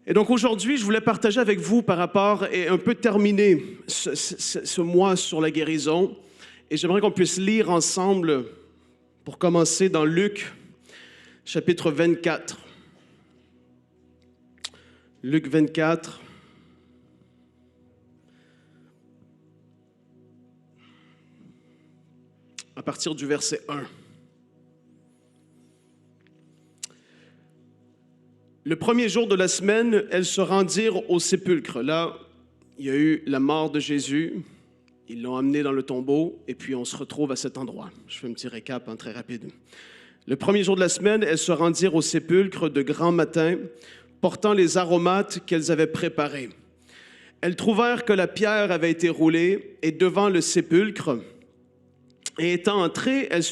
Et donc aujourd'hui, je voulais partager avec vous par rapport et un peu terminer ce mois sur la guérison. Et j'aimerais qu'on puisse lire ensemble, pour commencer, dans Luc, chapitre 24. Luc 24. À partir du verset 1. Le premier jour de la semaine, elles se rendirent au sépulcre. Là, il y a eu la mort de Jésus. Ils l'ont amené dans le tombeau et puis on se retrouve à cet endroit. Je fais un petit récap très rapide. Le premier jour de la semaine, elles se rendirent au sépulcre de grand matin, portant les aromates qu'elles avaient préparés. Elles trouvèrent que la pierre avait été roulée et devant le sépulcre. Et étant entrées, elles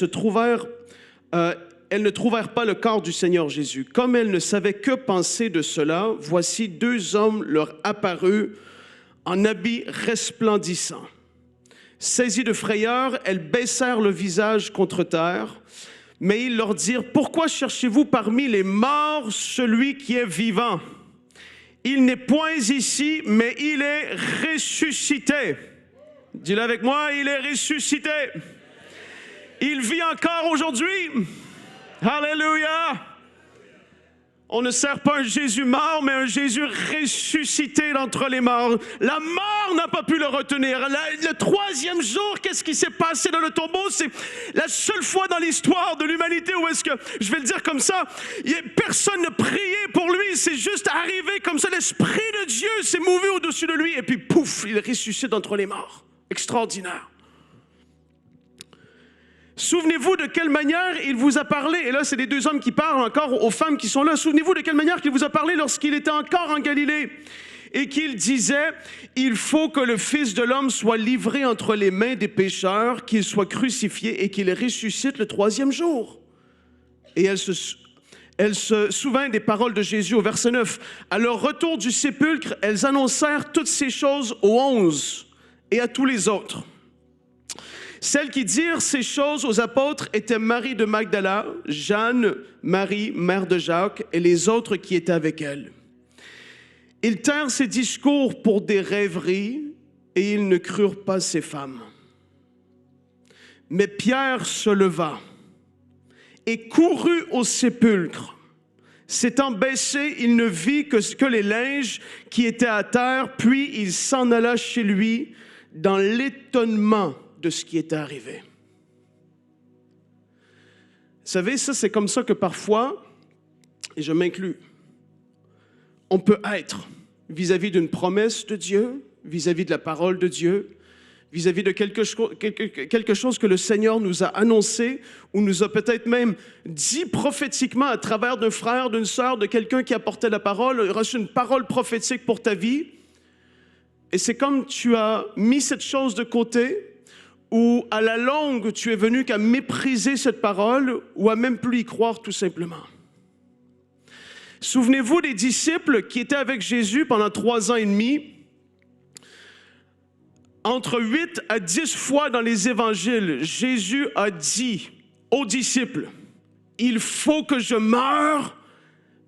ne trouvèrent pas le corps du Seigneur Jésus. Comme elles ne savaient que penser de cela, voici deux hommes leur apparurent en habits resplendissants. Saisies de frayeur, elles baissèrent le visage contre terre, mais ils leur dirent: « Pourquoi cherchez-vous parmi les morts celui qui est vivant? Il n'est point ici, mais il est ressuscité. » Dis-le avec moi, il est ressuscité. Il vit encore aujourd'hui. Alléluia! On ne sert pas un Jésus mort, mais un Jésus ressuscité d'entre les morts. La mort n'a pas pu le retenir. Le troisième jour, qu'est-ce qui s'est passé dans le tombeau? C'est la seule fois dans l'histoire de l'humanité où est-ce que, je vais le dire comme ça, personne ne priait pour lui. C'est juste arrivé comme ça. L'Esprit de Dieu s'est mouvé au-dessus de lui et puis pouf, il ressuscite d'entre les morts. Extraordinaire. Souvenez-vous de quelle manière il vous a parlé. Et là, c'est les deux hommes qui parlent encore aux femmes qui sont là. Souvenez-vous de quelle manière il vous a parlé lorsqu'il était encore en Galilée. Et qu'il disait: il faut que le Fils de l'homme soit livré entre les mains des pécheurs, qu'il soit crucifié et qu'il ressuscite le troisième jour. Et elle se souvint des paroles de Jésus au verset 9. À leur retour du sépulcre, elles annoncèrent toutes ces choses aux 11 et à tous les autres. Celles qui dirent ces choses aux apôtres étaient Marie de Magdala, Jeanne, Marie, mère de Jacques, et les autres qui étaient avec elle. Ils tinrent ces discours pour des rêveries, et ils ne crurent pas ces femmes. Mais Pierre se leva et courut au sépulcre. S'étant baissé, il ne vit que les linges qui étaient à terre, puis il s'en alla chez lui dans l'étonnement de ce qui était arrivé. Vous savez, ça, c'est comme ça que parfois, et je m'inclus, on peut être vis-à-vis d'une promesse de Dieu, vis-à-vis de la parole de Dieu, vis-à-vis de quelque chose que le Seigneur nous a annoncé, ou nous a peut-être même dit prophétiquement à travers d'un frère, d'une sœur, de quelqu'un qui apportait la parole, reçu une parole prophétique pour ta vie, et c'est comme tu as mis cette chose de côté, ou à la longue, tu es venu qu'à mépriser cette parole ou à même plus y croire tout simplement. Souvenez-vous des disciples qui étaient avec Jésus pendant 3 ans et demi. Entre 8 à 10 fois dans les évangiles, Jésus a dit aux disciples: « Il faut que je meure,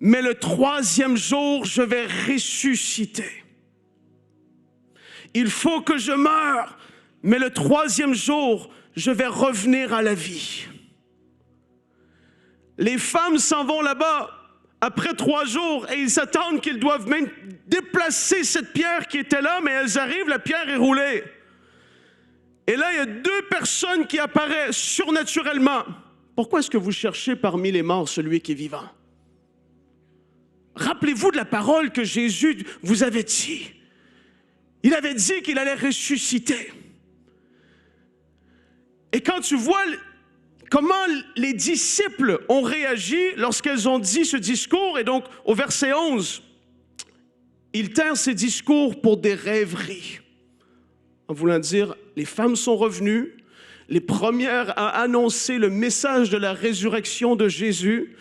mais le troisième jour, je vais ressusciter. Il faut que je meure, mais le troisième jour, je vais revenir à la vie. » Les femmes s'en vont là-bas après 3 jours et ils s'attendent qu'ils doivent même déplacer cette pierre qui était là, mais elles arrivent, la pierre est roulée. Et là, il y a 2 personnes qui apparaissent surnaturellement. Pourquoi est-ce que vous cherchez parmi les morts celui qui est vivant? Rappelez-vous de la parole que Jésus vous avait dit. Il avait dit qu'il allait ressusciter. Et quand tu vois comment les disciples ont réagi lorsqu'elles ont dit ce discours, et donc au verset 11, ils tinrent ces discours pour des rêveries. En voulant dire, les femmes sont revenues, les premières à annoncer le message de la résurrection de Jésus,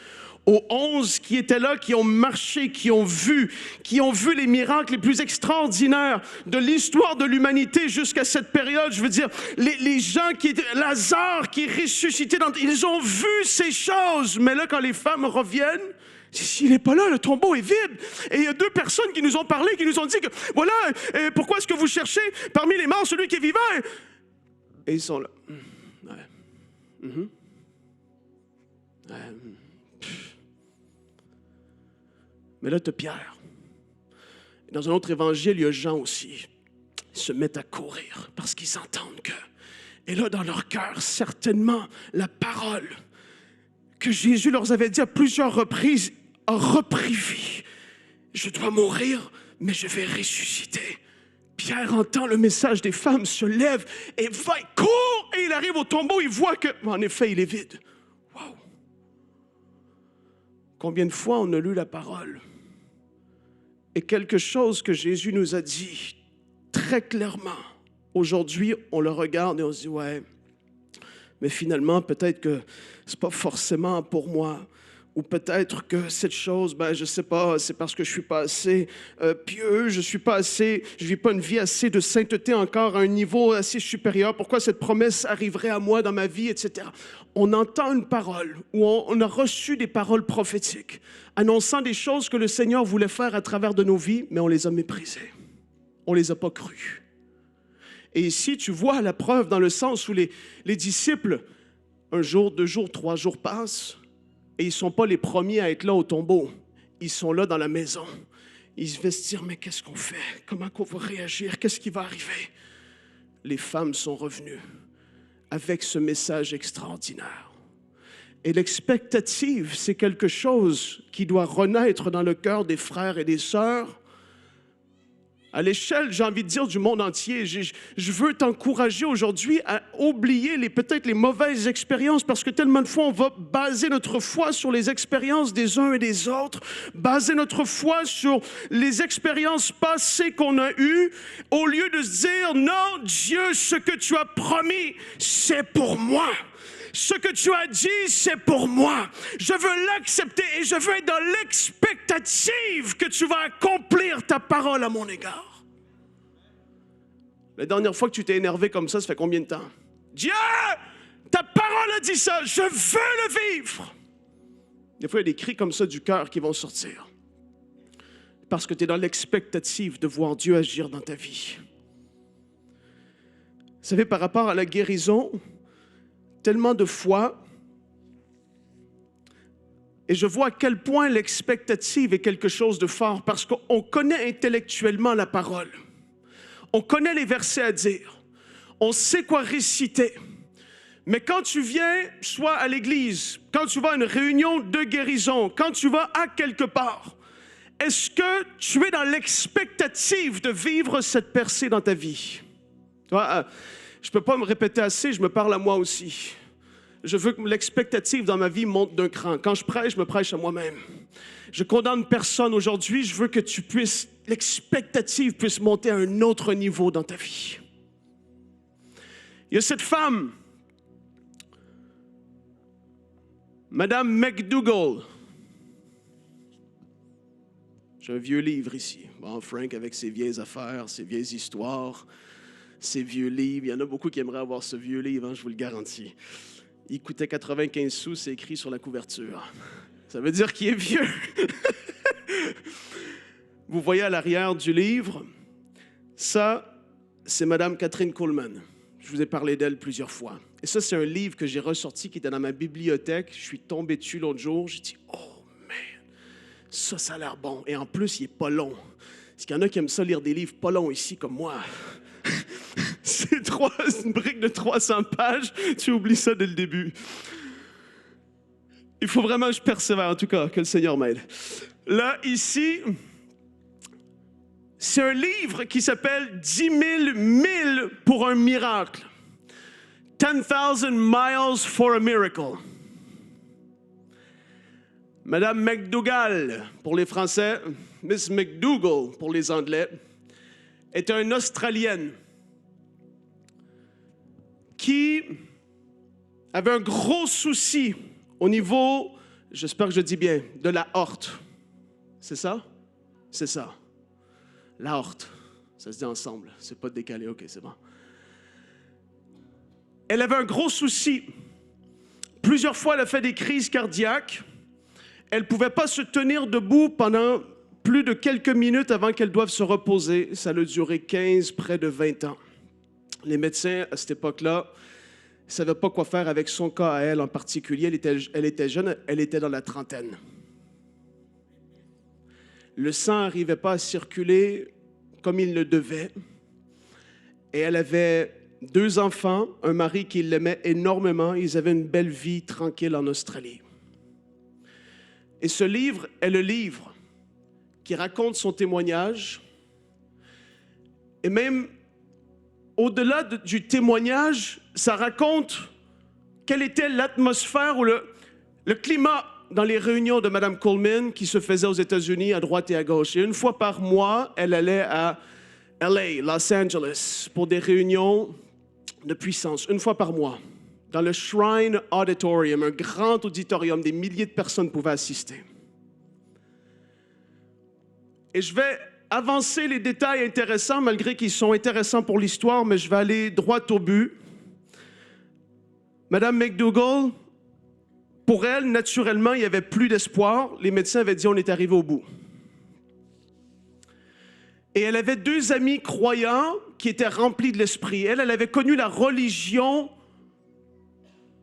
aux 11 qui étaient là, qui ont marché, qui ont vu les miracles les plus extraordinaires de l'histoire de l'humanité jusqu'à cette période. Je veux dire, les gens qui étaient, Lazare qui est ressuscité, ils ont vu ces choses. Mais là, quand les femmes reviennent, S'il n'est pas là, le tombeau est vide. Et il y a 2 personnes qui nous ont parlé, qui nous ont dit que, voilà, pourquoi est-ce que vous cherchez parmi les morts celui qui est vivant? Et ils sont là. Ouais. Mais là, tu as Pierre. Dans un autre évangile, il y a Jean aussi. Ils se mettent à courir parce qu'ils entendent que. Et là, dans leur cœur, certainement, la parole que Jésus leur avait dit à plusieurs reprises a repris vie. Je dois mourir, mais je vais ressusciter. Pierre entend le message des femmes, se lève et va, il court et il arrive au tombeau, il voit que, en effet, il est vide. Wow! Combien de fois on a lu la parole et quelque chose que Jésus nous a dit très clairement. Aujourd'hui, on le regarde et on se dit, ouais, mais finalement, peut-être que c'est pas forcément pour moi. Ou peut-être que cette chose, je sais pas, c'est parce que je suis pas assez pieux, je vis pas une vie assez de sainteté encore à un niveau assez supérieur. Pourquoi cette promesse arriverait à moi dans ma vie, etc. On entend une parole, ou on a reçu des paroles prophétiques, annonçant des choses que le Seigneur voulait faire à travers de nos vies, mais on les a méprisées. On les a pas crues. Et ici, tu vois la preuve dans le sens où les disciples, 1 jour, 2 jours, 3 jours passent, et ils ne sont pas les premiers à être là au tombeau. Ils sont là dans la maison. Ils vont se dire, mais qu'est-ce qu'on fait? Comment on va réagir? Qu'est-ce qui va arriver? Les femmes sont revenues avec ce message extraordinaire. Et l'expectative, c'est quelque chose qui doit renaître dans le cœur des frères et des sœurs. À l'échelle, j'ai envie de dire, du monde entier, je veux t'encourager aujourd'hui à oublier peut-être les mauvaises expériences, parce que tellement de fois, on va baser notre foi sur les expériences des uns et des autres, baser notre foi sur les expériences passées qu'on a eues, au lieu de se dire, non, Dieu, ce que tu as promis, c'est pour moi. Ce que tu as dit, c'est pour moi. Je veux l'accepter et je veux être dans l'expectative que tu vas accomplir ta parole à mon égard. La dernière fois que tu t'es énervé comme ça fait combien de temps? Dieu, ta parole a dit ça, je veux le vivre. Des fois, il y a des cris comme ça du cœur qui vont sortir. Parce que tu es dans l'expectative de voir Dieu agir dans ta vie. Vous savez, par rapport à la guérison, tellement de fois, et je vois à quel point l'expectative est quelque chose de fort, parce qu'on connaît intellectuellement la parole. On connaît les versets à dire. On sait quoi réciter. Mais quand tu viens, soit à l'église, quand tu vas à une réunion de guérison, quand tu vas à quelque part, est-ce que tu es dans l'expectative de vivre cette percée dans ta vie? Tu vois, je ne peux pas me répéter assez, je me parle à moi aussi. Je veux que l'expectative dans ma vie monte d'un cran. Quand je me prêche à moi-même. Je condamne personne aujourd'hui, je veux que l'expectative puisse monter à un autre niveau dans ta vie. Il y a cette femme, Madame McDougall. J'ai un vieux livre ici. Bon, Frank, avec ses vieilles affaires, ses vieilles histoires, ses vieux livres. Il y en a beaucoup qui aimeraient avoir ce vieux livre, hein, je vous le garantis. Il coûtait 95 sous, c'est écrit sur la couverture. Ça veut dire qu'il est vieux. Vous voyez à l'arrière du livre, ça, c'est Madame Catherine Kuhlman. Je vous ai parlé d'elle plusieurs fois. Et ça, c'est un livre que j'ai ressorti qui était dans ma bibliothèque. Je suis tombé dessus l'autre jour. J'ai dit, oh man, ça a l'air bon. Et en plus, il n'est pas long. Parce qu'il y en a qui aiment ça lire des livres pas longs ici, comme moi. C'est une brique de 300 pages. Tu oublies ça dès le début. Il faut vraiment que je persévère, en tout cas, que le Seigneur m'aide. Là, ici, c'est un livre qui s'appelle 10 000 milles pour un miracle. 10,000 miles for a miracle. Madame McDougall, pour les Français, Miss McDougall, pour les Anglais, est une Australienne qui avait un gros souci au niveau, j'espère que je dis bien, de la aorte. C'est ça? C'est ça. La aorte. Ça se dit ensemble. C'est pas décalé. OK, c'est bon. Elle avait un gros souci. Plusieurs fois, elle a fait des crises cardiaques. Elle ne pouvait pas se tenir debout pendant plus de quelques minutes avant qu'elle doive se reposer. Ça a duré 15, près de 20 ans. Les médecins, à cette époque-là, ne savaient pas quoi faire avec son cas à elle en particulier. Elle était jeune, elle était dans la trentaine. Le sang n'arrivait pas à circuler comme il le devait. Et elle avait 2 enfants, un mari qui l'aimait énormément. Ils avaient une belle vie tranquille en Australie. Et ce livre est le livre qui raconte son témoignage. Et même au-delà du témoignage, ça raconte quelle était l'atmosphère ou le climat dans les réunions de Mme Coleman qui se faisaient aux États-Unis à droite et à gauche. Et une fois par mois, elle allait à LA, Los Angeles, pour des réunions de puissance, une fois par mois, dans le Shrine Auditorium, un grand auditorium, des milliers de personnes pouvaient assister. Et je vais avancer les détails intéressants, malgré qu'ils sont intéressants pour l'histoire, mais je vais aller droit au but. Madame McDougall, pour elle, naturellement, il n'y avait plus d'espoir. Les médecins avaient dit on est arrivé au bout. Et elle avait 2 amis croyants qui étaient remplis de l'esprit. Elle avait connu la religion.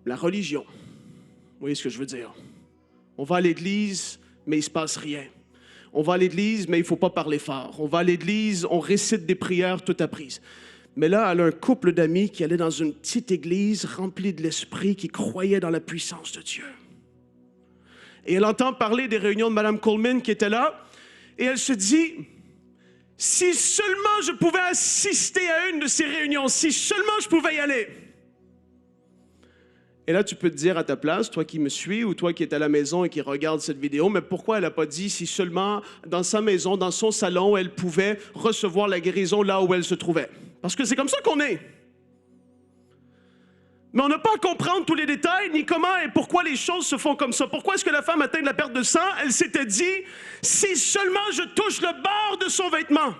La religion. Vous voyez ce que je veux dire? On va à l'église, mais il ne se passe rien. On va à l'église, mais il ne faut pas parler fort. On va à l'église, on récite des prières toutes apprises. Mais là, elle a un couple d'amis qui allaient dans une petite église remplie de l'esprit, qui croyaient dans la puissance de Dieu. Et elle entend parler des réunions de Mme Coleman qui était là, et elle se dit, si seulement je pouvais assister à une de ces réunions, si seulement je pouvais y aller. Et là, tu peux te dire à ta place, toi qui me suis ou toi qui es à la maison et qui regarde cette vidéo, mais pourquoi elle n'a pas dit si seulement dans sa maison, dans son salon, elle pouvait recevoir la guérison là où elle se trouvait? Parce que c'est comme ça qu'on est. Mais on n'a pas à comprendre tous les détails, ni comment et pourquoi les choses se font comme ça. Pourquoi est-ce que la femme atteint de la perte de sang? Elle s'était dit, si seulement je touche le bord de son vêtement.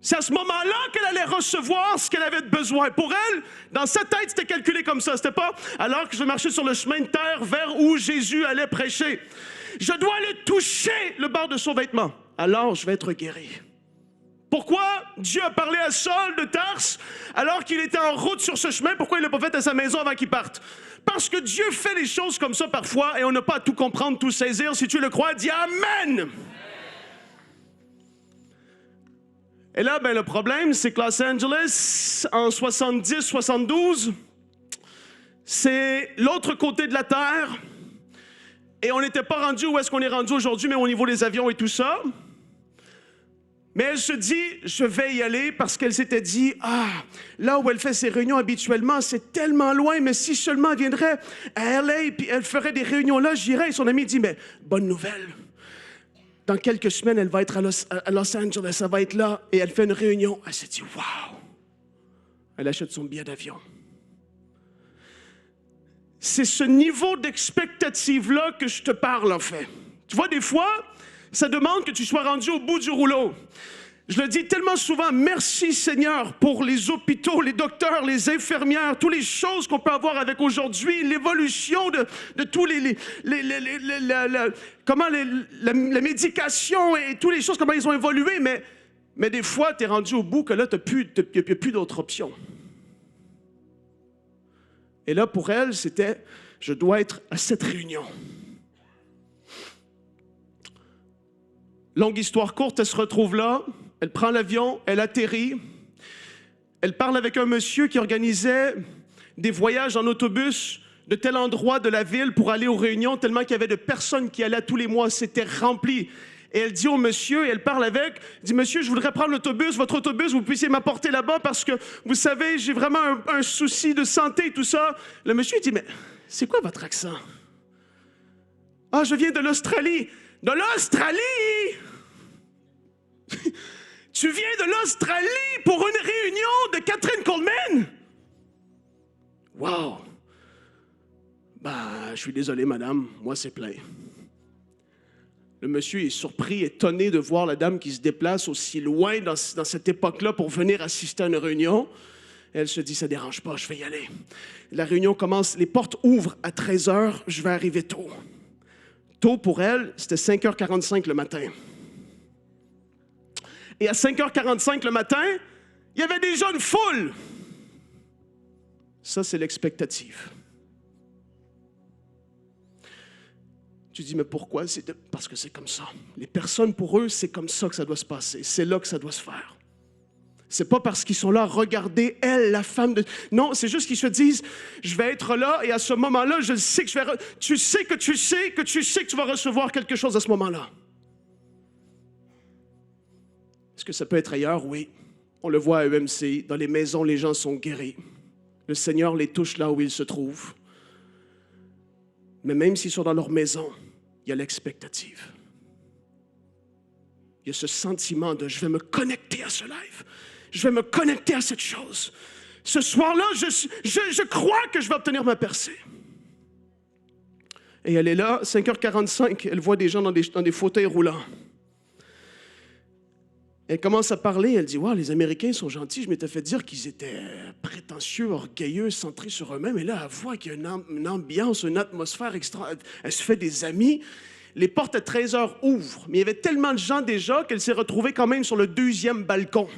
C'est à ce moment-là qu'elle allait recevoir ce qu'elle avait besoin. Pour elle, dans sa tête, c'était calculé comme ça. C'était pas alors que je marchais sur le chemin de terre vers où Jésus allait prêcher. Je dois le toucher, le bord de son vêtement. Alors, je vais être guéri. Pourquoi Dieu a parlé à Saul de Tarse alors qu'il était en route sur ce chemin? Pourquoi il ne l'a pas fait à sa maison avant qu'il parte? Parce que Dieu fait les choses comme ça parfois et on n'a pas à tout comprendre, tout saisir. Si tu le crois, dis Amen. Et là, le problème, c'est que Los Angeles, en 70-72, c'est l'autre côté de la Terre. Et on n'était pas rendu où est-ce qu'on est rendu aujourd'hui, mais au niveau des avions et tout ça. Mais elle se dit, je vais y aller parce qu'elle s'était dit, là où elle fait ses réunions habituellement, c'est tellement loin, mais si seulement elle viendrait à LA, puis elle ferait des réunions là, j'irais. Et son ami dit, mais bonne nouvelle. Dans quelques semaines, elle va être à Los Angeles, elle va être là, et elle fait une réunion. Elle s'est dit, waouh! Elle achète son billet d'avion. C'est ce niveau d'expectative-là que je te parle, en fait. Tu vois, des fois, ça demande que tu sois rendu au bout du rouleau. Je le dis tellement souvent, merci Seigneur pour les hôpitaux, les docteurs, les infirmières, toutes les choses qu'on peut avoir avec aujourd'hui, l'évolution de tous la médication et toutes les choses, comment ils ont évolué, mais des fois, tu es rendu au bout que là, il n'y a plus d'autre option. Et là, pour elle, c'était, je dois être à cette réunion. Longue histoire courte, elle se retrouve là, elle prend l'avion, elle atterrit, elle parle avec un monsieur qui organisait des voyages en autobus de tel endroit de la ville pour aller aux réunions, tellement qu'il y avait de personnes qui allaient tous les mois, c'était rempli. Et elle dit au monsieur, et elle parle avec, elle dit, monsieur, je voudrais prendre l'autobus, votre autobus, vous puissiez m'apporter là-bas parce que, vous savez, j'ai vraiment un souci de santé et tout ça. Le monsieur dit, mais c'est quoi votre accent? Ah, je viens de l'Australie. De l'Australie? Tu viens de l'Australie pour une réunion de Catherine Coleman? Wow! Je suis désolé, madame, moi c'est plein. Le monsieur est surpris, étonné de voir la dame qui se déplace aussi loin dans cette époque-là pour venir assister à une réunion. Elle se dit, ça ne dérange pas, je vais y aller. La réunion commence, les portes ouvrent à 13h, je vais arriver tôt. Tôt pour elle, c'était 5h45 le matin. Et à 5h45 le matin, il y avait déjà une foule. Ça, c'est l'expectative. Tu dis, mais pourquoi? Parce que c'est comme ça. Les personnes, pour eux, c'est comme ça que ça doit se passer. C'est là que ça doit se faire. C'est pas parce qu'ils sont là, regardez, elle, la femme de... Non, c'est juste qu'ils se disent, je vais être là et à ce moment-là, je sais que je vais... Tu sais que tu vas recevoir quelque chose à ce moment-là. Est-ce que ça peut être ailleurs? Oui. On le voit à EMC. Dans les maisons, les gens sont guéris. Le Seigneur les touche là où ils se trouvent. Mais même s'ils sont dans leur maison, il y a l'expectative. Il y a ce sentiment de « je vais me connecter à ce live. Je vais me connecter à cette chose. Ce soir-là, je crois que je vais obtenir ma percée. » Et elle est là, 5h45, elle voit des gens dans des fauteuils roulants. Elle commence à parler, elle dit « Wow, les Américains sont gentils. Je m'étais fait dire qu'ils étaient prétentieux, orgueilleux, centrés sur eux-mêmes. Et là, elle voit qu'il y a une ambiance, une atmosphère extra. Elle se fait des amis. Les portes à 13h ouvrent. Mais il y avait tellement de gens déjà qu'elle s'est retrouvée quand même sur le 2e balcon.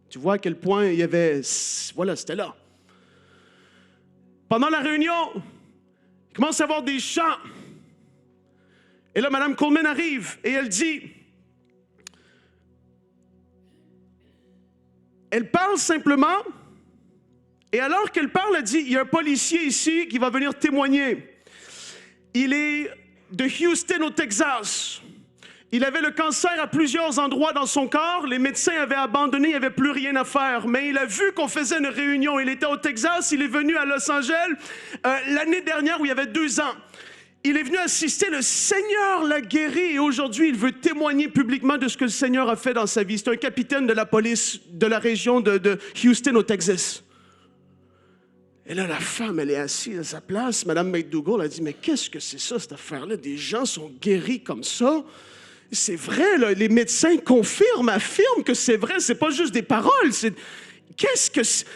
Tu vois à quel point il y avait... Voilà, c'était là. Pendant la réunion, il commence à y avoir des chants. Et là, Mme Coleman arrive et elle dit... Elle parle simplement, et alors qu'elle parle, elle dit, il y a un policier ici qui va venir témoigner. Il est de Houston au Texas. Il avait le cancer à plusieurs endroits dans son corps. Les médecins avaient abandonné, il n'y avait plus rien à faire. Mais il a vu qu'on faisait une réunion. Il était au Texas, il est venu à Los Angeles l'année dernière où il y avait 2 ans. Il est venu assister, le Seigneur l'a guéri et aujourd'hui, il veut témoigner publiquement de ce que le Seigneur a fait dans sa vie. C'est un capitaine de la police de la région de Houston au Texas. Et là, la femme, elle est assise à sa place. Mme McDougall a dit, mais qu'est-ce que c'est ça, cette affaire-là? Des gens sont guéris comme ça. C'est vrai, là, les médecins confirment, affirment que c'est vrai. C'est pas juste des paroles. Qu'est-ce que c'est?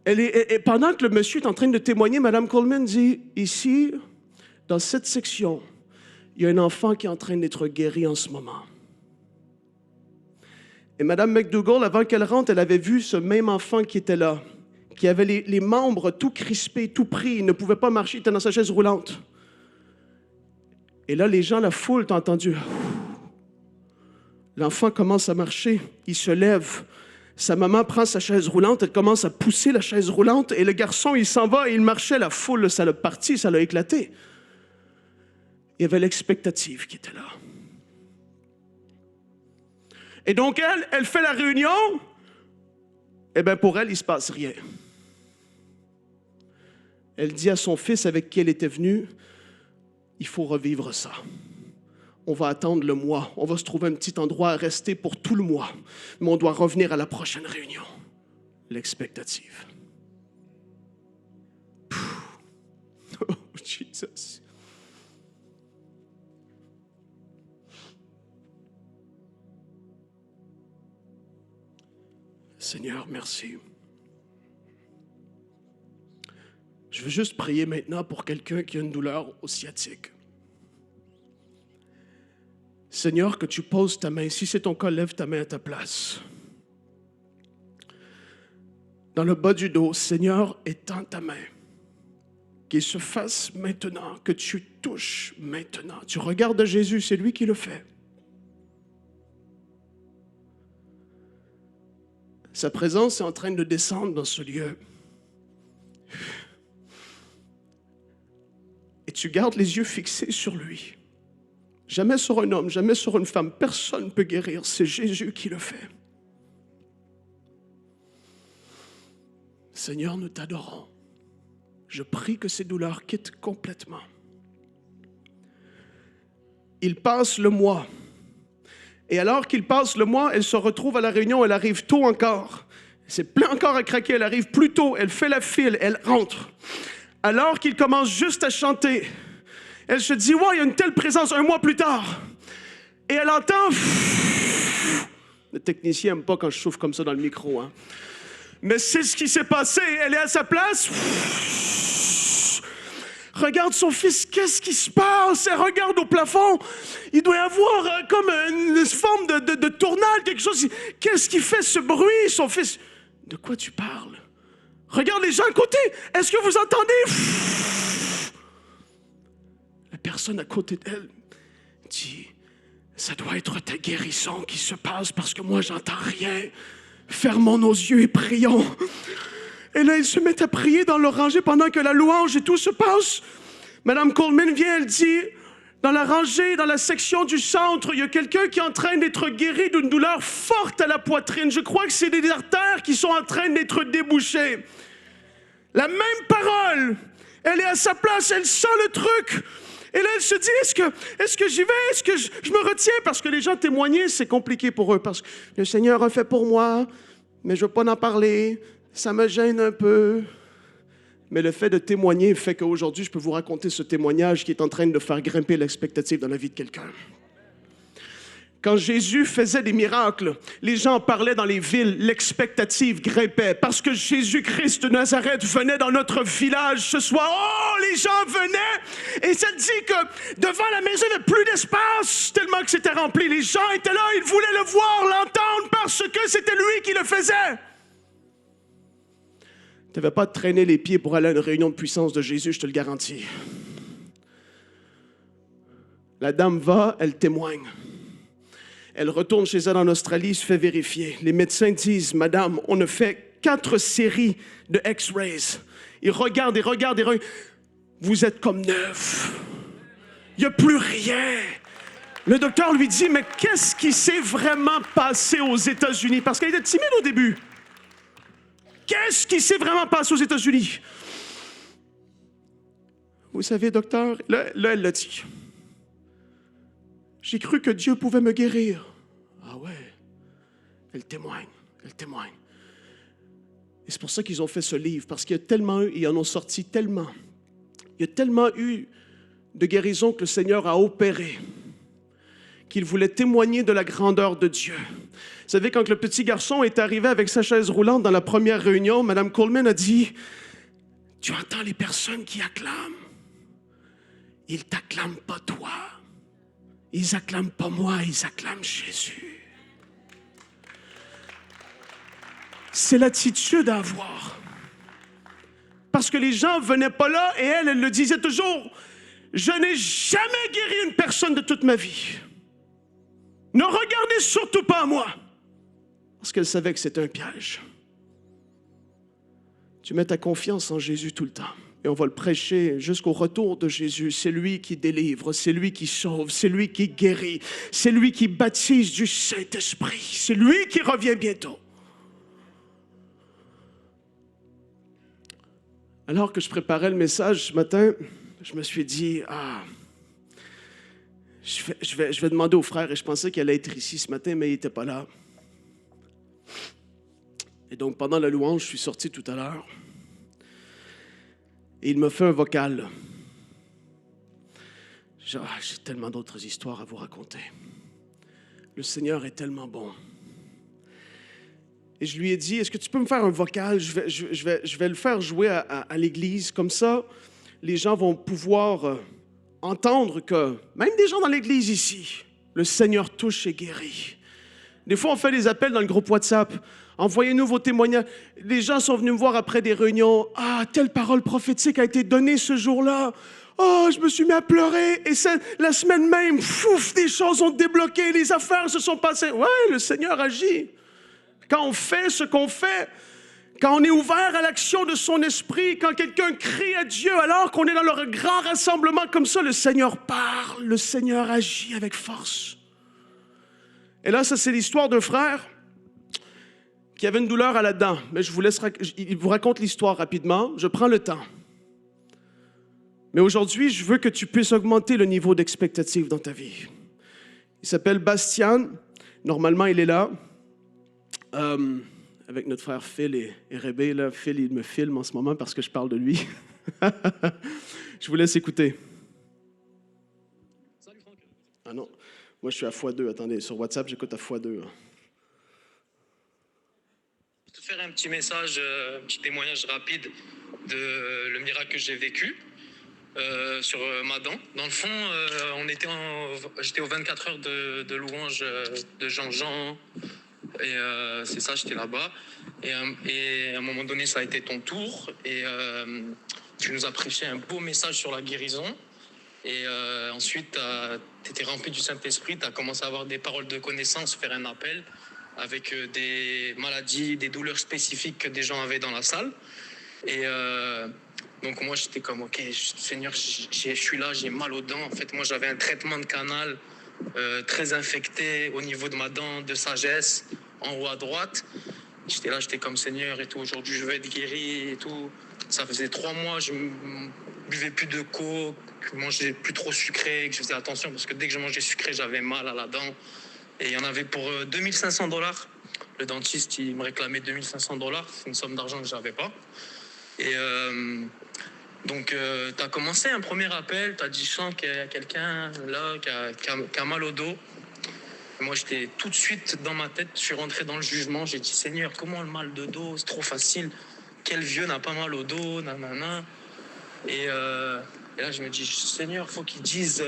Et pendant que le monsieur est en train de témoigner, Mme Coleman dit, ici... Dans cette section, il y a un enfant qui est en train d'être guéri en ce moment. Et Mme McDougall, avant qu'elle rentre, elle avait vu ce même enfant qui était là, qui avait les membres tout crispés, tout pris, il ne pouvait pas marcher, il était dans sa chaise roulante. Et là, les gens, la foule, t'as entendu. L'enfant commence à marcher, il se lève. Sa maman prend sa chaise roulante, elle commence à pousser la chaise roulante, et le garçon, il s'en va et il marchait, la foule, ça l'a parti, ça l'a éclaté. Il y avait l'expectative qui était là. Et donc, elle fait la réunion. Eh bien, pour elle, il ne se passe rien. Elle dit à son fils avec qui elle était venue, il faut revivre ça. On va attendre le mois. On va se trouver un petit endroit à rester pour tout le mois. Mais on doit revenir à la prochaine réunion. L'expectative. Oh, Jesus. Seigneur, merci. Je veux juste prier maintenant pour quelqu'un qui a une douleur au sciatique. Seigneur, que tu poses ta main. Si c'est ton cas, lève ta main à ta place. Dans le bas du dos, Seigneur, étends ta main. Qu'il se fasse maintenant, que tu touches maintenant. Tu regardes Jésus, c'est lui qui le fait. Sa présence est en train de descendre dans ce lieu. Et tu gardes les yeux fixés sur lui. Jamais sur un homme, jamais sur une femme. Personne ne peut guérir. C'est Jésus qui le fait. Seigneur, nous t'adorons. Je prie que ces douleurs quittent complètement. Il passe le mois. Et alors qu'il passe le mois, elle se retrouve à la réunion, elle arrive tôt encore. C'est plein encore à craquer, elle arrive plus tôt, elle fait la file, elle rentre. Alors qu'il commence juste à chanter, elle se dit, wow, il y a une telle présence, un mois plus tard. Et elle entend... Le technicien n'aime pas quand je souffle comme ça dans le micro. Hein. Mais c'est ce qui s'est passé, elle est à sa place. regarde son fils, qu'est-ce qui se passe? Elle regarde au plafond, il doit y avoir comme une forme de tournale, quelque chose. Qu'est-ce qui fait ce bruit, son fils? De quoi tu parles? Regarde les gens à côté, est-ce que vous entendez? La personne à côté d'elle dit, ça doit être ta guérison qui se passe parce que moi j'entends rien. Fermons nos yeux et prions. Et là, ils se mettent à prier dans leur rangée pendant que la louange et tout se passe. Madame Coleman vient, elle dit, dans la rangée, dans la section du centre, il y a quelqu'un qui est en train d'être guéri d'une douleur forte à la poitrine. Je crois que c'est des artères qui sont en train d'être débouchées. La même parole, elle est à sa place, elle sent le truc. Et là, elle se dit, est-ce que j'y vais? Est-ce que je me retiens? Parce que les gens témoigner, c'est compliqué pour eux. Parce que le Seigneur a fait pour moi, mais je ne veux pas en parler. Ça me gêne un peu. Mais le fait de témoigner fait qu'aujourd'hui, je peux vous raconter ce témoignage qui est en train de faire grimper l'expectative dans la vie de quelqu'un. Quand Jésus faisait des miracles, les gens parlaient dans les villes, l'expectative grimpait. Parce que Jésus-Christ de Nazareth venait dans notre village ce soir. Oh, les gens venaient! Et ça dit que devant la maison, il n'y avait plus d'espace, tellement que c'était rempli. Les gens étaient là, ils voulaient le voir, l'entendre, parce que c'était lui qui le faisait. Tu n'avais pas à te traîner les pieds pour aller à une réunion de puissance de Jésus, je te le garantis. La dame va, elle témoigne. Elle retourne chez elle en Australie, se fait vérifier. Les médecins disent, madame, on a fait 4 séries de X-rays. Ils regardent, ils regardent, ils regardent. Vous êtes comme neuf. Il n'y a plus rien. Le docteur lui dit, mais qu'est-ce qui s'est vraiment passé aux États-Unis? Parce qu'elle était timide au début. Qu'est-ce qui s'est vraiment passé aux États-Unis? Vous savez, docteur, là elle l'a dit. J'ai cru que Dieu pouvait me guérir. Ah ouais, elle témoigne, elle témoigne. Et c'est pour ça qu'ils ont fait ce livre, parce qu'il y a tellement eu, ils en ont sorti tellement. Il y a tellement eu de guérisons que le Seigneur a opéré, qu'il voulait témoigner de la grandeur de Dieu. Vous savez, quand le petit garçon est arrivé avec sa chaise roulante dans la première réunion, Mme Coleman a dit, « Tu entends les personnes qui acclament? Ils ne t'acclament pas toi. Ils n'acclament pas moi, ils acclament Jésus. » C'est l'attitude à avoir. Parce que les gens ne venaient pas là et elle le disait toujours, « Je n'ai jamais guéri une personne de toute ma vie. Ne regardez surtout pas à moi. » Parce qu'elle savait que c'était un piège. Tu mets ta confiance en Jésus tout le temps. Et on va le prêcher jusqu'au retour de Jésus. C'est lui qui délivre, c'est lui qui sauve, c'est lui qui guérit, c'est lui qui baptise du Saint-Esprit. C'est lui qui revient bientôt. Alors que je préparais le message ce matin, je me suis dit, je vais demander au frère, et je pensais qu'il allait être ici ce matin, mais il n'était pas là. Et donc, pendant la louange, je suis sorti tout à l'heure. Et il m'a fait un vocal. J'ai tellement d'autres histoires à vous raconter. Le Seigneur est tellement bon. Et je lui ai dit, est-ce que tu peux me faire un vocal? Je vais le faire jouer à l'église. Comme ça, les gens vont pouvoir entendre que, même des gens dans l'église ici, le Seigneur touche et guérit. Des fois, on fait des appels dans le groupe WhatsApp. Envoyez-nous vos témoignages. Les gens sont venus me voir après des réunions. Ah, telle parole prophétique a été donnée ce jour-là. Oh, je me suis mis à pleurer. Et la semaine même, fouf, des choses ont débloqué. Les affaires se sont passées. Ouais, le Seigneur agit. Quand on fait ce qu'on fait, quand on est ouvert à l'action de son esprit, quand quelqu'un crie à Dieu alors qu'on est dans leur grand rassemblement comme ça, le Seigneur parle, le Seigneur agit avec force. Et là, ça, c'est l'histoire d'un frère qui avait une douleur à la dent. Mais il vous raconte l'histoire rapidement. Je prends le temps. Mais aujourd'hui, je veux que tu puisses augmenter le niveau d'expectative dans ta vie. Il s'appelle Bastien. Normalement, il est là. Avec notre frère Phil et Rébé. Là, Phil, il me filme en ce moment parce que je parle de lui. Je vous laisse écouter. Salut Franck. Ah non, moi je suis à x2. Attendez, sur WhatsApp, j'écoute à x2. Te faire un petit message, un petit témoignage rapide de le miracle que j'ai vécu. sur ma dent. Dans le fond, j'étais aux 24 heures de louange de Jean-Jean. Et c'est ça, j'étais là-bas. Et à un moment donné, ça a été ton tour. Et tu nous as prêché un beau message sur la guérison. Et ensuite, tu étais rempli du Saint-Esprit. Tu as commencé à avoir des paroles de connaissance, faire un appel avec des maladies, des douleurs spécifiques que des gens avaient dans la salle. Et donc moi, j'étais comme, OK, Seigneur, je suis là, j'ai mal aux dents. En fait, moi, j'avais un traitement de canal très infecté au niveau de ma dent de sagesse, en haut à droite. J'étais là, j'étais comme Seigneur et tout. Aujourd'hui, je veux être guéri et tout. Ça faisait 3 mois, je buvais plus de coke, je mangeais plus trop sucré, que je faisais attention parce que dès que je mangeais sucré, j'avais mal à la dent. Et il y en avait pour $2500. Le dentiste, il me réclamait $2500. C'est une somme d'argent que je n'avais pas. Et donc, tu as commencé un premier appel. Tu as dit, je sens qu'il y a quelqu'un là qui a mal au dos. Et moi, j'étais tout de suite dans ma tête. Je suis rentré dans le jugement. J'ai dit, Seigneur, comment le mal de dos? C'est trop facile. Quel vieux n'a pas mal au dos? Nanana. Et là, je me dis, Seigneur, il faut qu'ils disent...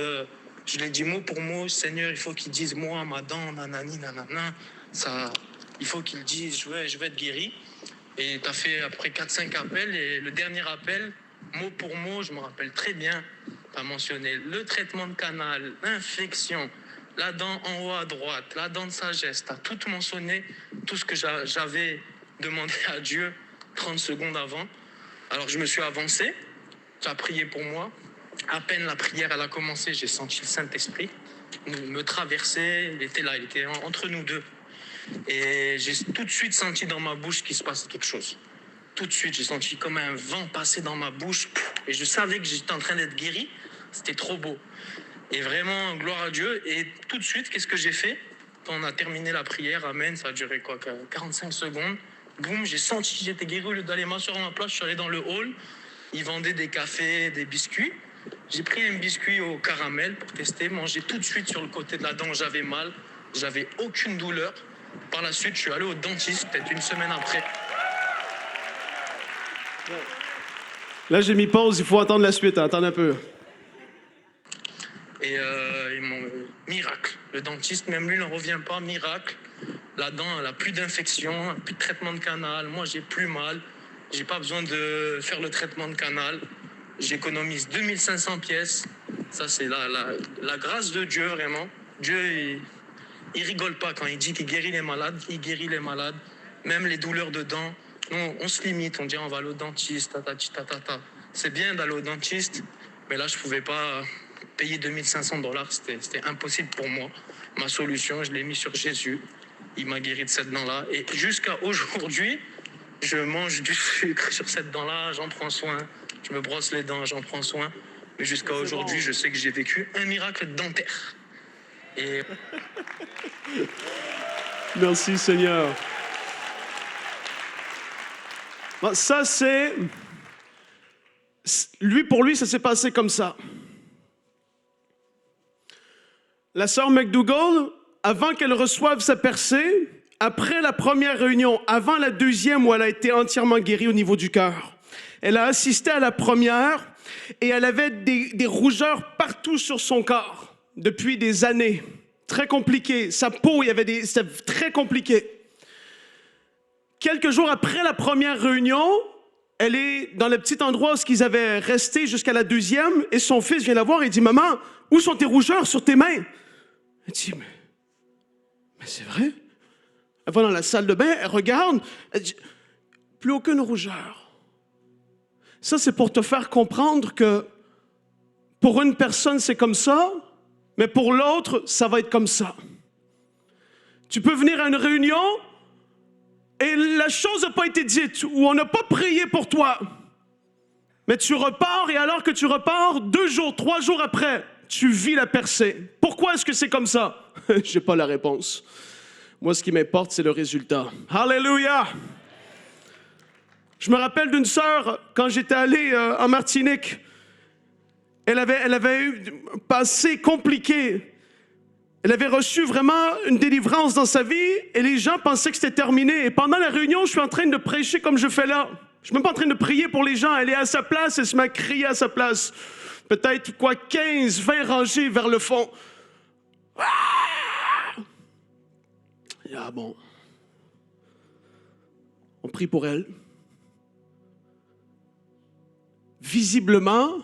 je l'ai dit mot pour mot, Seigneur, il faut qu'ils disent moi, ma dent, nanani, nanana. Ça, il faut qu'ils disent, je vais être guéri. Et tu as fait après 4-5 appels. Et le dernier appel, mot pour mot, je me rappelle très bien, tu as mentionné le traitement de canal, l'infection, la dent en haut à droite, la dent de sagesse. Tu as tout mentionné, tout ce que j'avais demandé à Dieu 30 secondes avant. Alors je me suis avancé, tu as prié pour moi. À peine la prière elle a commencé, j'ai senti le Saint-Esprit me traverser. Il était là, il était entre nous deux. Et j'ai tout de suite senti dans ma bouche qu'il se passait quelque chose. Tout de suite, j'ai senti comme un vent passer dans ma bouche. Et je savais que j'étais en train d'être guéri. C'était trop beau. Et vraiment, gloire à Dieu. Et tout de suite, qu'est-ce que j'ai fait? Quand on a terminé la prière, amen, ça a duré quoi, 45 secondes. Boum, j'ai senti que j'étais guéri. Au lieu d'aller m'asseoir à ma place, je suis allé dans le hall. Ils vendaient des cafés, des biscuits. J'ai pris un biscuit au caramel pour tester, manger tout de suite sur le côté de la dent. J'avais mal, j'avais aucune douleur. Par la suite, je suis allé au dentiste, peut-être une semaine après. Là, j'ai mis pause, il faut attendre la suite. Attends un peu. Et ils m'ont... Miracle. Le dentiste, même lui, n'en revient pas. Miracle. La dent, elle n'a plus d'infection, plus de traitement de canal. Moi, j'ai plus mal. J'ai pas besoin de faire le traitement de canal. J'économise 2500 pièces. Ça, c'est la grâce de Dieu, vraiment. Dieu, il rigole pas quand il dit qu'il guérit les malades. Il guérit les malades. Même les douleurs de dents. Nous, on se limite. On dit on va aller au dentiste. Ta. C'est bien d'aller au dentiste. Mais là, je pouvais pas payer $2500. C'était impossible pour moi. Ma solution, je l'ai mis sur Jésus. Il m'a guéri de cette dent-là. Et jusqu'à aujourd'hui, je mange du sucre sur cette dent-là. J'en prends soin. Je me brosse les dents, j'en prends soin. Mais jusqu'à aujourd'hui, je sais que j'ai vécu un miracle dentaire. Et... Merci Seigneur. Bon, ça c'est... Pour lui, ça s'est passé comme ça. La sœur McDougall, avant qu'elle reçoive sa percée, après la première réunion, avant la deuxième où elle a été entièrement guérie au niveau du cœur, elle a assisté à la première et elle avait des rougeurs partout sur son corps depuis des années. Très compliqué. Sa peau, c'était très compliqué. Quelques jours après la première réunion, elle est dans le petit endroit où ils avaient resté jusqu'à la deuxième et son fils vient la voir et dit « Maman, où sont tes rougeurs sur tes mains? » Elle dit « Mais c'est vrai. » Elle va dans la salle de bain, elle regarde, elle dit « Plus aucune rougeur. » Ça, c'est pour te faire comprendre que pour une personne, c'est comme ça, mais pour l'autre, ça va être comme ça. Tu peux venir à une réunion et la chose n'a pas été dite ou on n'a pas prié pour toi. Mais tu repars et alors que tu repars, 2 jours, 3 jours après, tu vis la percée. Pourquoi est-ce que c'est comme ça? Je n'ai pas la réponse. Moi, ce qui m'importe, c'est le résultat. Alléluia! Je me rappelle d'une sœur, quand j'étais allé en Martinique, elle avait eu un passé compliqué. Elle avait reçu vraiment une délivrance dans sa vie et les gens pensaient que c'était terminé. Et pendant la réunion, je suis en train de prêcher comme je fais là. Je ne suis même pas en train de prier pour les gens. Elle est à sa place, elle se met à crier à sa place. peut-être 15, 20 rangées vers le fond. Ah! Ah bon. On prie pour elle. Visiblement,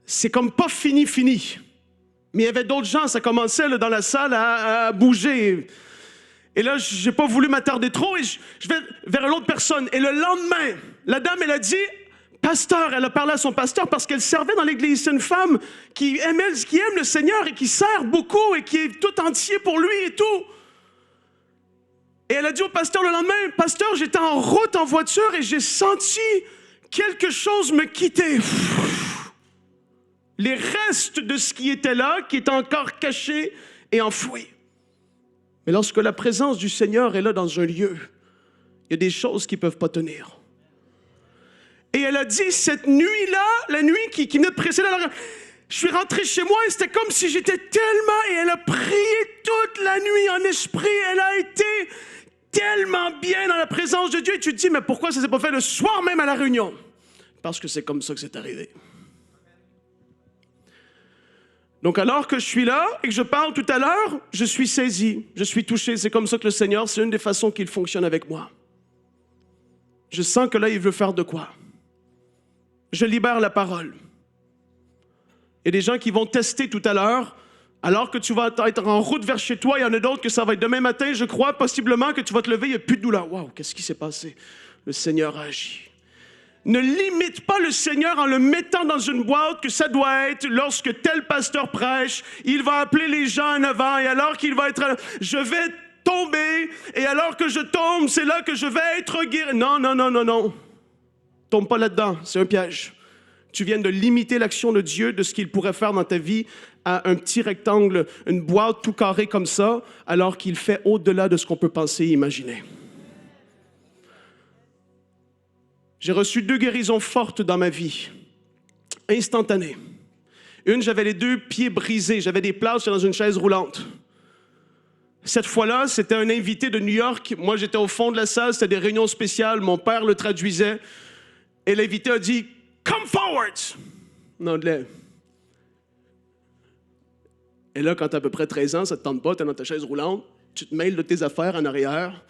c'est comme pas fini. Mais il y avait d'autres gens, ça commençait là, dans la salle à bouger. Et là, j'ai pas voulu m'attarder trop et je vais vers l'autre personne. Et le lendemain, la dame, elle a dit, pasteur, elle a parlé à son pasteur parce qu'elle servait dans l'église. C'est une femme qui aime le Seigneur et qui sert beaucoup et qui est tout entier pour lui et tout. Et elle a dit au pasteur le lendemain, pasteur, j'étais en route en voiture et j'ai senti quelque chose me quitter. Les restes de ce qui était là, qui est encore caché et enfoui. Mais lorsque la présence du Seigneur est là dans un lieu, il y a des choses qui ne peuvent pas tenir. Et elle a dit, cette nuit-là, la nuit qui venait de précéder, je suis rentré chez moi et c'était comme si j'étais tellement... Et elle a prié toute la nuit en esprit. Elle a été tellement bien dans la présence de Dieu. Et tu te dis, mais pourquoi ça ne s'est pas fait le soir même à la réunion? Parce que c'est comme ça que c'est arrivé. Donc alors que je suis là et que je parle tout à l'heure, je suis saisi, je suis touché. C'est comme ça que le Seigneur, c'est une des façons qu'il fonctionne avec moi. Je sens que là, il veut faire de quoi? Je libère la parole. Il y a des gens qui vont tester tout à l'heure, alors que tu vas être en route vers chez toi, il y en a d'autres que ça va être demain matin, je crois, possiblement que tu vas te lever, il n'y a plus de douleur. Waouh, qu'est-ce qui s'est passé? Le Seigneur a agi. Ne limite pas le Seigneur en le mettant dans une boîte que ça doit être lorsque tel pasteur prêche, il va appeler les gens en avant et alors qu'il va être... Je vais tomber et alors que je tombe, c'est là que je vais être guéri. Non. Tombe pas là-dedans, c'est un piège. Tu viens de limiter l'action de Dieu, de ce qu'il pourrait faire dans ta vie à un petit rectangle, une boîte tout carrée comme ça, alors qu'il fait au-delà de ce qu'on peut penser et imaginer. J'ai reçu 2 guérisons fortes dans ma vie, instantanées. Une, j'avais les 2 pieds brisés, j'avais des plâtres, j'étais dans une chaise roulante. Cette fois-là, c'était un invité de New York. Moi, j'étais au fond de la salle, c'était des réunions spéciales, mon père le traduisait. Et l'invité a dit « Come forward !» en anglais. Et là, quand tu as à peu près 13 ans, ça ne te tente pas, tu es dans ta chaise roulante, tu te mêles de tes affaires en arrière.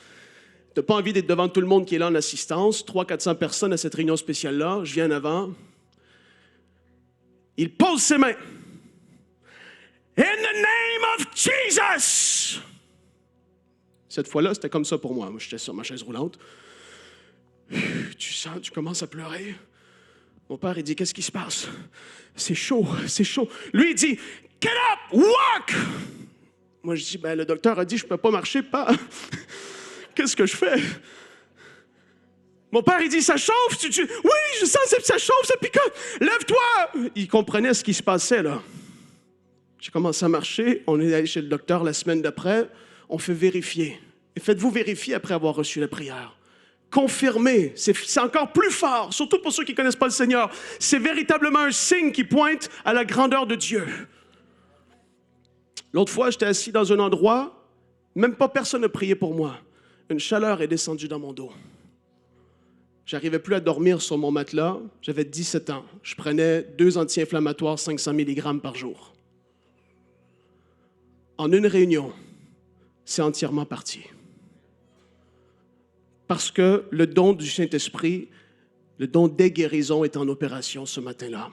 Tu n'as pas envie d'être devant tout le monde qui est là en assistance. 300-400 personnes à cette réunion spéciale-là. Je viens en avant. Il pose ses mains. In the name of Jesus! Cette fois-là, c'était comme ça pour moi. Moi, j'étais sur ma chaise roulante. Tu sens, tu commences à pleurer. Mon père, il dit, qu'est-ce qui se passe? C'est chaud. Lui, il dit, get up, walk! Moi, je dis, le docteur a dit, je ne peux pas marcher, pas. Qu'est-ce que je fais? Mon père, il dit, ça chauffe? Oui, je sens que ça chauffe, ça picote. Lève-toi! Il comprenait ce qui se passait, là. J'ai commencé à marcher. On est allé chez le docteur la semaine d'après. On fait vérifier. Et faites-vous vérifier après avoir reçu la prière. Confirmer, c'est encore plus fort, surtout pour ceux qui ne connaissent pas le Seigneur. C'est véritablement un signe qui pointe à la grandeur de Dieu. L'autre fois, j'étais assis dans un endroit, même pas personne n'a prié pour moi. Une chaleur est descendue dans mon dos. J'arrivais plus à dormir sur mon matelas. J'avais 17 ans. Je prenais 2 anti-inflammatoires 500 mg par jour. En une réunion, c'est entièrement parti. Parce que le don du Saint-Esprit, le don des guérisons est en opération ce matin-là.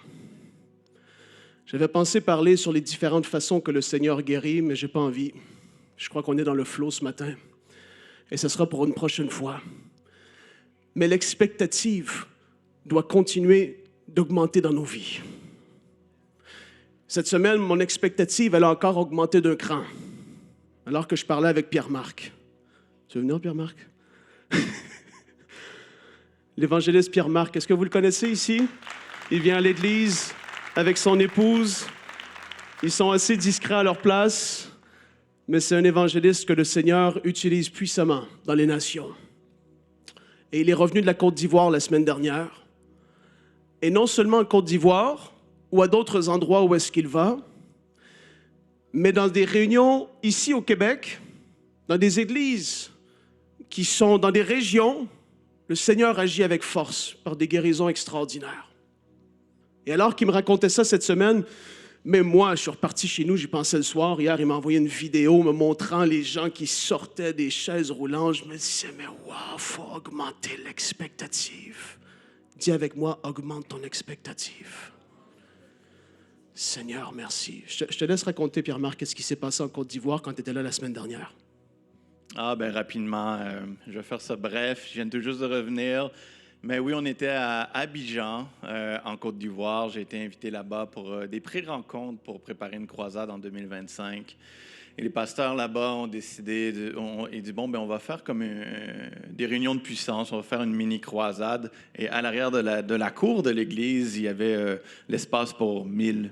J'avais pensé parler sur les différentes façons que le Seigneur guérit, mais je n'ai pas envie. Je crois qu'on est dans le flow ce matin. Et ce sera pour une prochaine fois. Mais l'expectative doit continuer d'augmenter dans nos vies. Cette semaine, mon expectative, elle a encore augmenté d'un cran. Alors que je parlais avec Pierre-Marc. Tu veux venir, Pierre-Marc? L'évangéliste Pierre-Marc, est-ce que vous le connaissez ici? Il vient à l'église avec son épouse. Ils sont assez discrets à leur place, mais c'est un évangéliste que le Seigneur utilise puissamment dans les nations. Et il est revenu de la Côte d'Ivoire la semaine dernière. Et non seulement en Côte d'Ivoire, ou à d'autres endroits où est-ce qu'il va, mais dans des réunions ici au Québec, dans des églises qui sont dans des régions, le Seigneur agit avec force par des guérisons extraordinaires. Et alors qu'il me racontait ça cette semaine, même moi, je suis reparti chez nous, j'y pensais le soir. Hier, il m'a envoyé une vidéo me montrant les gens qui sortaient des chaises roulantes. Je me disais, mais wow, faut augmenter l'expectative. Dis avec moi, augmente ton expectative. Seigneur, merci. Je te laisse raconter, Pierre-Marc, qu'est-ce qui s'est passé en Côte d'Ivoire quand tu étais là la semaine dernière. Ah, ben rapidement, je vais faire ça bref. Je viens tout juste de revenir. Mais oui, on était à Abidjan, en Côte d'Ivoire. J'ai été invité là-bas pour des pré-rencontres pour préparer une croisade en 2025. Et les pasteurs là-bas ont décidé, ils disent, bon, ben on va faire comme des réunions de puissance, on va faire une mini-croisade. Et à l'arrière de la cour de l'église, il y avait l'espace pour 1000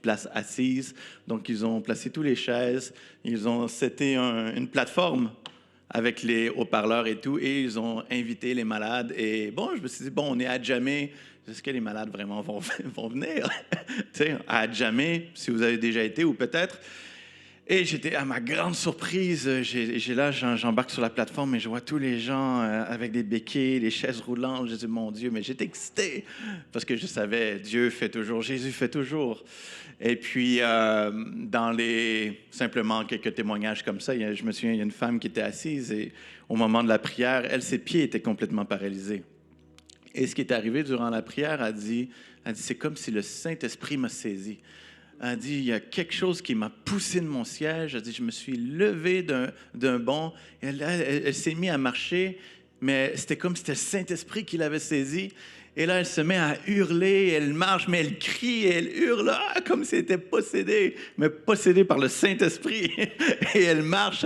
places assises. Donc, ils ont placé toutes les chaises, ils ont seté une plateforme avec les haut-parleurs et tout, et ils ont invité les malades. Et bon, je me suis dit, bon, on est à Djamé, est-ce que les malades vraiment vont venir? Tu sais, à Djamé, si vous avez déjà été, ou peut-être. Et j'étais, à ma grande surprise, j'embarque sur la plateforme et je vois tous les gens avec des béquilles, les chaises roulantes. Je dis, mon Dieu, mais j'étais excité parce que je savais, Dieu fait toujours, Jésus fait toujours. Et puis, simplement quelques témoignages comme ça, je me souviens, il y a une femme qui était assise et au moment de la prière, ses pieds étaient complètement paralysés. Et ce qui est arrivé durant la prière, elle dit, c'est comme si le Saint-Esprit m'a saisi. Elle dit, il y a quelque chose qui m'a poussé de mon siège. Elle dit, je me suis levé d'un bond. Elle s'est mise à marcher, mais c'était comme si c'était le Saint-Esprit qui l'avait saisie. Et là, elle se met à hurler, elle marche, mais elle crie, elle hurle, comme si elle était possédée, mais possédée par le Saint-Esprit. Et elle marche,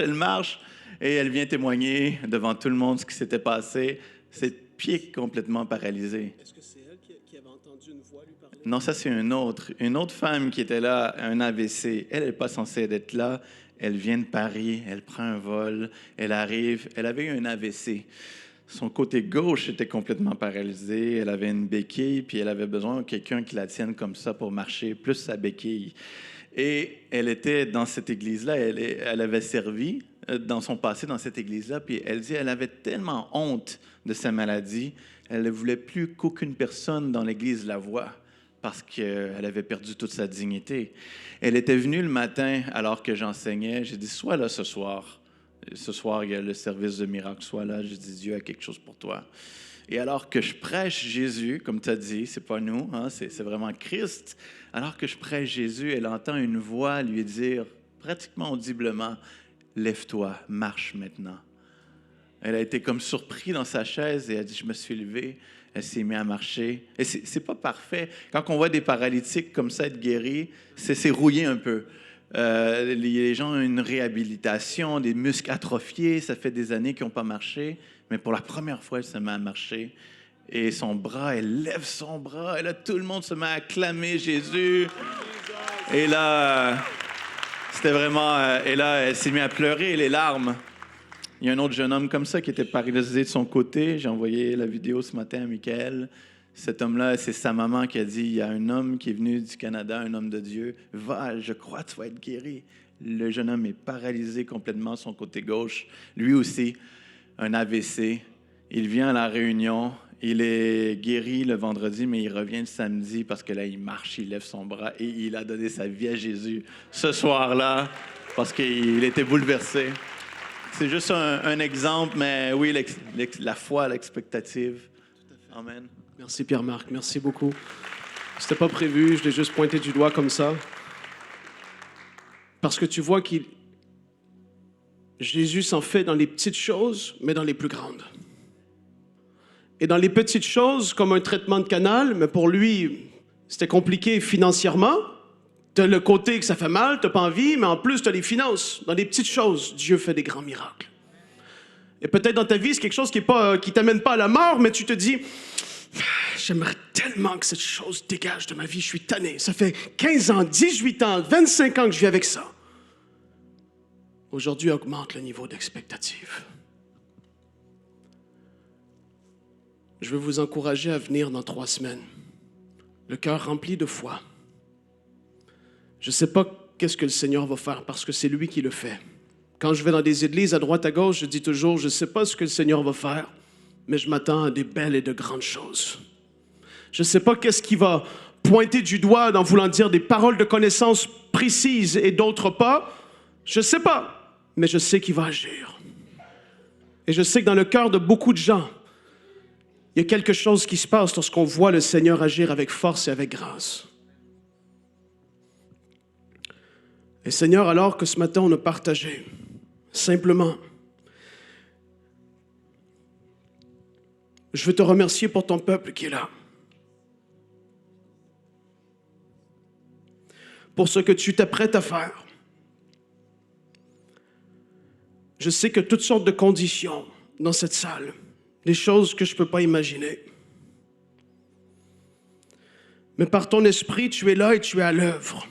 et elle vient témoigner devant tout le monde ce qui s'était passé. Ses pieds complètement paralysés. Est-ce que c'est elle qui avait entendu une voix lui parler? Non, ça, c'est une autre femme qui était là, un AVC. Elle n'est pas censée être là. Elle vient de Paris, elle prend un vol, elle arrive. Elle avait eu un AVC. Son côté gauche était complètement paralysé. Elle avait une béquille, puis elle avait besoin de quelqu'un qui la tienne comme ça pour marcher, plus sa béquille. Et elle était dans cette église-là. Elle avait servi dans son passé dans cette église-là. Puis elle dit elle avait tellement honte de sa maladie, elle ne voulait plus qu'aucune personne dans l'église la voie parce qu'elle avait perdu toute sa dignité. Elle était venue le matin alors que j'enseignais. J'ai dit, sois là ce soir. Ce soir, il y a le service de miracle. Sois là. J'ai dit, Dieu a quelque chose pour toi. Et alors que je prêche Jésus, comme tu as dit, c'est pas nous, hein, c'est vraiment Christ. Alors que je prêche Jésus, elle entend une voix lui dire, pratiquement audiblement, lève-toi, marche maintenant. Elle a été comme surprise dans sa chaise et elle a dit, je me suis levé. Elle s'est mise à marcher. Et c'est pas parfait. Quand on voit des paralytiques comme ça être guéris, c'est rouillé un peu. Les gens ont une réhabilitation, des muscles atrophiés, ça fait des années qu'ils n'ont pas marché, mais pour la première fois, elle se met à marcher. Et son bras, elle lève son bras, et là, tout le monde se met à acclamer Jésus. Et là, c'était vraiment... et là, elle s'est mise à pleurer, les larmes. Il y a un autre jeune homme comme ça qui était paralysé de son côté. J'ai envoyé la vidéo ce matin à Michael. Cet homme-là, c'est sa maman qui a dit, il y a un homme qui est venu du Canada, un homme de Dieu. Va, je crois, tu vas être guéri. Le jeune homme est paralysé complètement, son côté gauche. Lui aussi, un AVC. Il vient à la réunion. Il est guéri le vendredi, mais il revient le samedi parce que là, il marche, il lève son bras et il a donné sa vie à Jésus ce soir-là parce qu'il était bouleversé. C'est juste un exemple, mais oui, la foi, l'expectative. Amen. Merci Pierre-Marc, merci beaucoup. C'était pas prévu, je l'ai juste pointé du doigt comme ça. Parce que tu vois que Jésus s'en fait dans les petites choses, mais dans les plus grandes. Et dans les petites choses, comme un traitement de canal, mais pour lui, c'était compliqué financièrement. T'as le côté que ça fait mal, t'as pas envie, mais en plus, t'as les finances. Dans les petites choses, Dieu fait des grands miracles. Et peut-être dans ta vie, c'est quelque chose qui t'amène pas à la mort, mais tu te dis... J'aimerais tellement que cette chose dégage de ma vie. Je suis tanné. Ça fait 15 ans, 18 ans, 25 ans que je vis avec ça. Aujourd'hui, augmente le niveau d'expectative. Je veux vous encourager à venir dans 3 semaines. Le cœur rempli de foi. Je ne sais pas qu'est-ce que le Seigneur va faire parce que c'est lui qui le fait. Quand je vais dans des églises à droite à gauche, je dis toujours, je ne sais pas ce que le Seigneur va faire, mais je m'attends à des belles et de grandes choses. Je ne sais pas qu'est-ce qui va pointer du doigt en voulant dire des paroles de connaissance précises et d'autres pas. Je ne sais pas, mais je sais qu'il va agir. Et je sais que dans le cœur de beaucoup de gens, il y a quelque chose qui se passe lorsqu'on voit le Seigneur agir avec force et avec grâce. Et Seigneur, alors que ce matin on a partagé, simplement, je veux te remercier pour ton peuple qui est là. Pour ce que tu t'apprêtes à faire. Je sais que toutes sortes de conditions dans cette salle, des choses que je ne peux pas imaginer. Mais par ton esprit, tu es là et tu es à l'œuvre.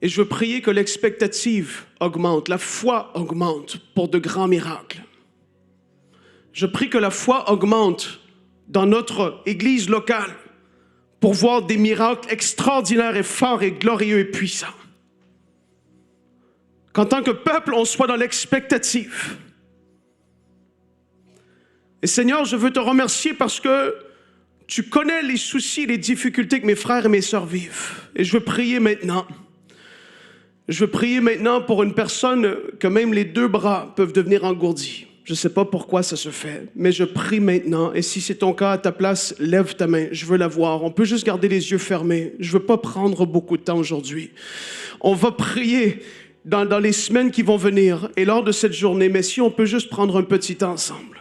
Et je veux prier que l'expectative augmente, la foi augmente pour de grands miracles. Je prie que la foi augmente dans notre église locale pour voir des miracles extraordinaires et forts et glorieux et puissants. Qu'en tant que peuple, on soit dans l'expectative. Et Seigneur, je veux te remercier parce que tu connais les soucis, les difficultés que mes frères et mes sœurs vivent. Et je veux prier maintenant. Je veux prier maintenant pour une personne que même les 2 bras peuvent devenir engourdis. Je ne sais pas pourquoi ça se fait, mais je prie maintenant. Et si c'est ton cas, à ta place, lève ta main. Je veux la voir. On peut juste garder les yeux fermés. Je ne veux pas prendre beaucoup de temps aujourd'hui. On va prier dans les semaines qui vont venir et lors de cette journée. Mais si on peut juste prendre un petit temps ensemble.